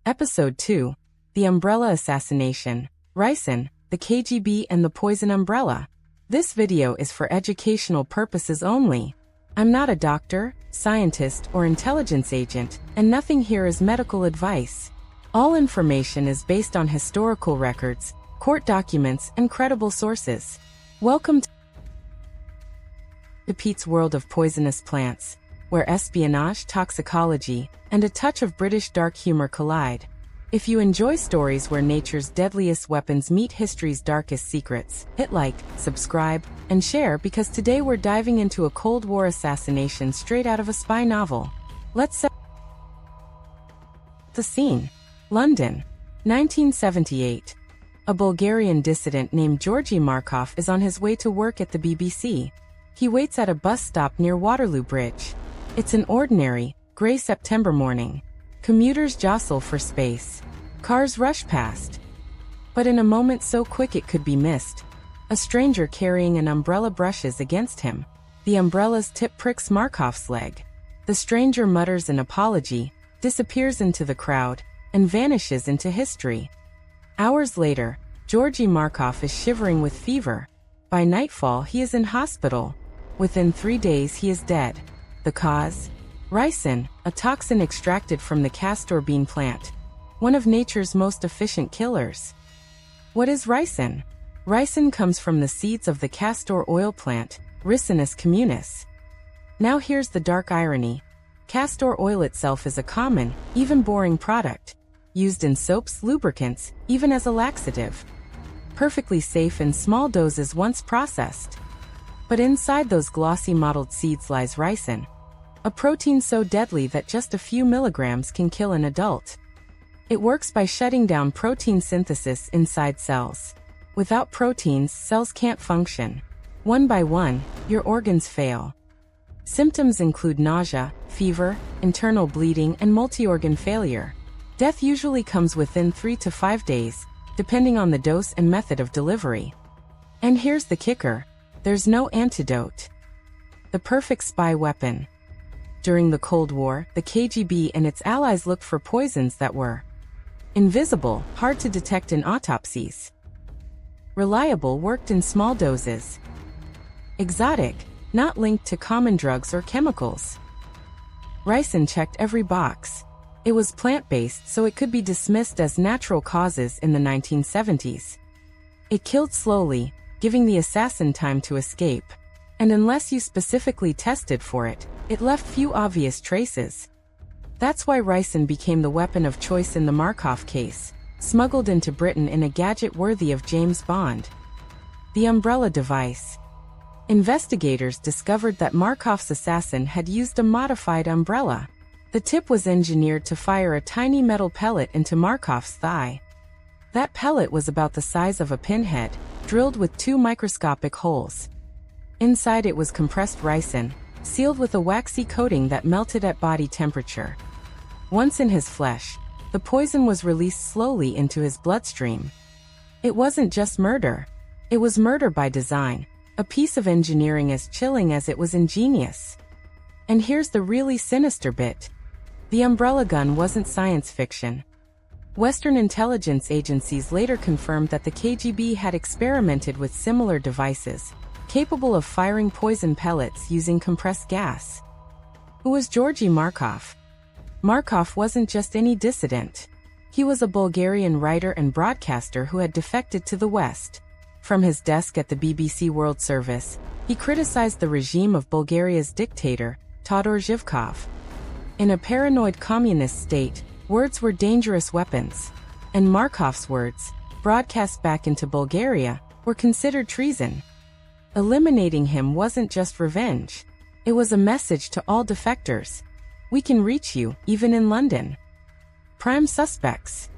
Episode 2. The Umbrella Assassination. Ricin, the KGB and the Poison Umbrella. This video is for educational purposes only. I'm not a doctor, scientist, or intelligence agent, and nothing here is medical advice. All information is based on historical records, court documents, and credible sources. Welcome to Pete's world of poisonous plants, where espionage, toxicology, and a touch of British dark humor collide. If you enjoy stories where nature's deadliest weapons meet history's darkest secrets, hit like, subscribe, and share because today we're diving into a Cold War assassination straight out of a spy novel. Let's set the scene. London, 1978. A Bulgarian dissident named Georgi Markov is on his way to work at the BBC. He waits at a bus stop near Waterloo Bridge. It's an ordinary, gray September morning. Commuters jostle for space. Cars rush past. But in a moment so quick it could be missed, a stranger carrying an umbrella brushes against him. The umbrella's tip pricks Markov's leg. The stranger mutters an apology, disappears into the crowd, and vanishes into history. Hours later, Georgi Markov is shivering with fever. By nightfall he is in hospital. Within 3 days he is dead. The cause? Ricin, a toxin extracted from the Castor bean plant, one of nature's most efficient killers. What is ricin? Ricin comes from the seeds of the castor oil plant, Ricinus communis. Now here's the dark irony. Castor oil itself is a common, even boring product, used in soaps, lubricants, even as a laxative. Perfectly safe in small doses once processed. But inside those glossy mottled seeds lies ricin, a protein so deadly that just a few milligrams can kill an adult. It works by shutting down protein synthesis inside cells. Without proteins, cells can't function. One by one, your organs fail. Symptoms include nausea, fever, internal bleeding, and multi-organ failure. Death usually comes within 3 to 5 days, depending on the dose and method of delivery. And here's the kicker. There's no antidote. The perfect spy weapon. During the Cold War, the KGB and its allies looked for poisons that were invisible, hard to detect in autopsies. Reliable, worked in small doses. Exotic, not linked to common drugs or chemicals. Ricin checked every box. It was plant-based, so it could be dismissed as natural causes in the 1970s. It killed slowly, giving the assassin time to escape. And unless you specifically tested for it, it left few obvious traces. That's why ricin became the weapon of choice in the Markov case, smuggled into Britain in a gadget worthy of James Bond. The umbrella device. Investigators discovered that Markov's assassin had used a modified umbrella. The tip was engineered to fire a tiny metal pellet into Markov's thigh. That pellet was about the size of a pinhead, drilled with 2 microscopic holes. Inside it was compressed ricin, sealed with a waxy coating that melted at body temperature. Once in his flesh, the poison was released slowly into his bloodstream. It wasn't just murder. It was murder by design, a piece of engineering as chilling as it was ingenious. And here's the really sinister bit. The umbrella gun wasn't science fiction. Western intelligence agencies later confirmed that the KGB had experimented with similar devices, capable of firing poison pellets using compressed gas. Who was Georgi Markov? Markov wasn't just any dissident. He was a Bulgarian writer and broadcaster who had defected to the West. From his desk at the BBC World Service, he criticized the regime of Bulgaria's dictator, Todor Zhivkov. In a paranoid communist state, words were dangerous weapons. And Markov's words, broadcast back into Bulgaria, were considered treason. Eliminating him wasn't just revenge. It was a message to all defectors. We can reach you, even in London. Prime suspects.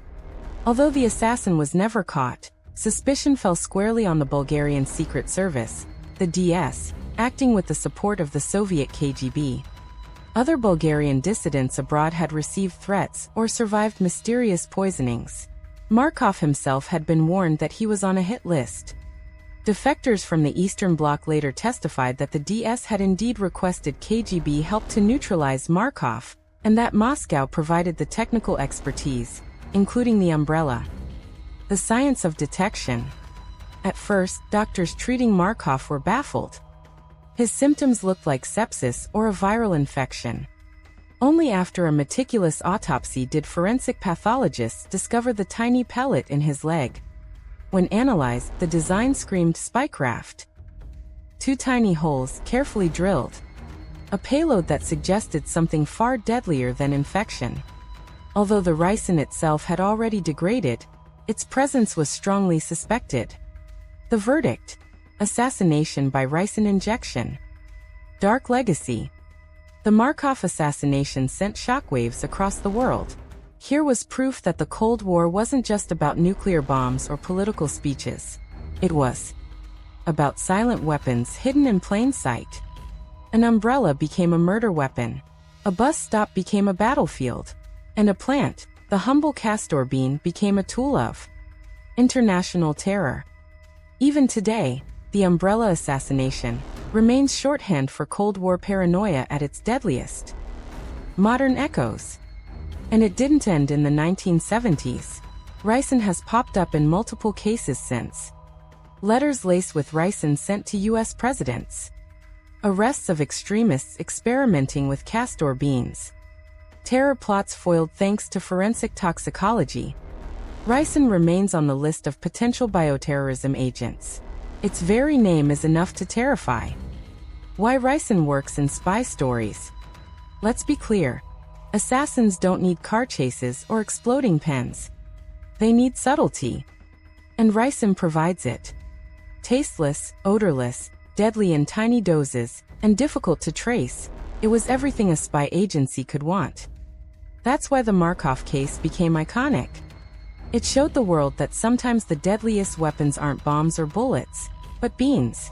Although the assassin was never caught, suspicion fell squarely on the Bulgarian Secret Service, the DS, acting with the support of the Soviet KGB. Other Bulgarian dissidents abroad had received threats or survived mysterious poisonings. Markov himself had been warned that he was on a hit list. Defectors from the Eastern Bloc later testified that the DS had indeed requested KGB help to neutralize Markov, and that Moscow provided the technical expertise, including the umbrella. The science of detection. At first, doctors treating Markov were baffled. His symptoms looked like sepsis or a viral infection. Only after a meticulous autopsy did forensic pathologists discover the tiny pellet in his leg. When analyzed, the design screamed spike raft. 2 tiny holes, carefully drilled. A payload that suggested something far deadlier than infection. Although the ricin itself had already degraded, its presence was strongly suspected. The verdict: assassination by ricin injection. Dark legacy. The Markov assassination sent shockwaves across the world. Here was proof that the Cold War wasn't just about nuclear bombs or political speeches. It was about silent weapons hidden in plain sight. An umbrella became a murder weapon. A bus stop became a battlefield. And a plant, the humble castor bean, became a tool of international terror. Even today, the umbrella assassination remains shorthand for Cold War paranoia at its deadliest. Modern echoes. And it didn't end in the 1970s. Ricin has popped up in multiple cases since. Letters laced with ricin sent to U.S. presidents. Arrests of extremists experimenting with castor beans. Terror plots foiled thanks to forensic toxicology. Ricin remains on the list of potential bioterrorism agents. Its very name is enough to terrify. Why ricin works in spy stories? Let's be clear. Assassins don't need car chases or exploding pens. They need subtlety. And ricin provides it. Tasteless, odorless, deadly in tiny doses, and difficult to trace, it was everything a spy agency could want. That's why the Markov case became iconic. It showed the world that sometimes the deadliest weapons aren't bombs or bullets, but beans.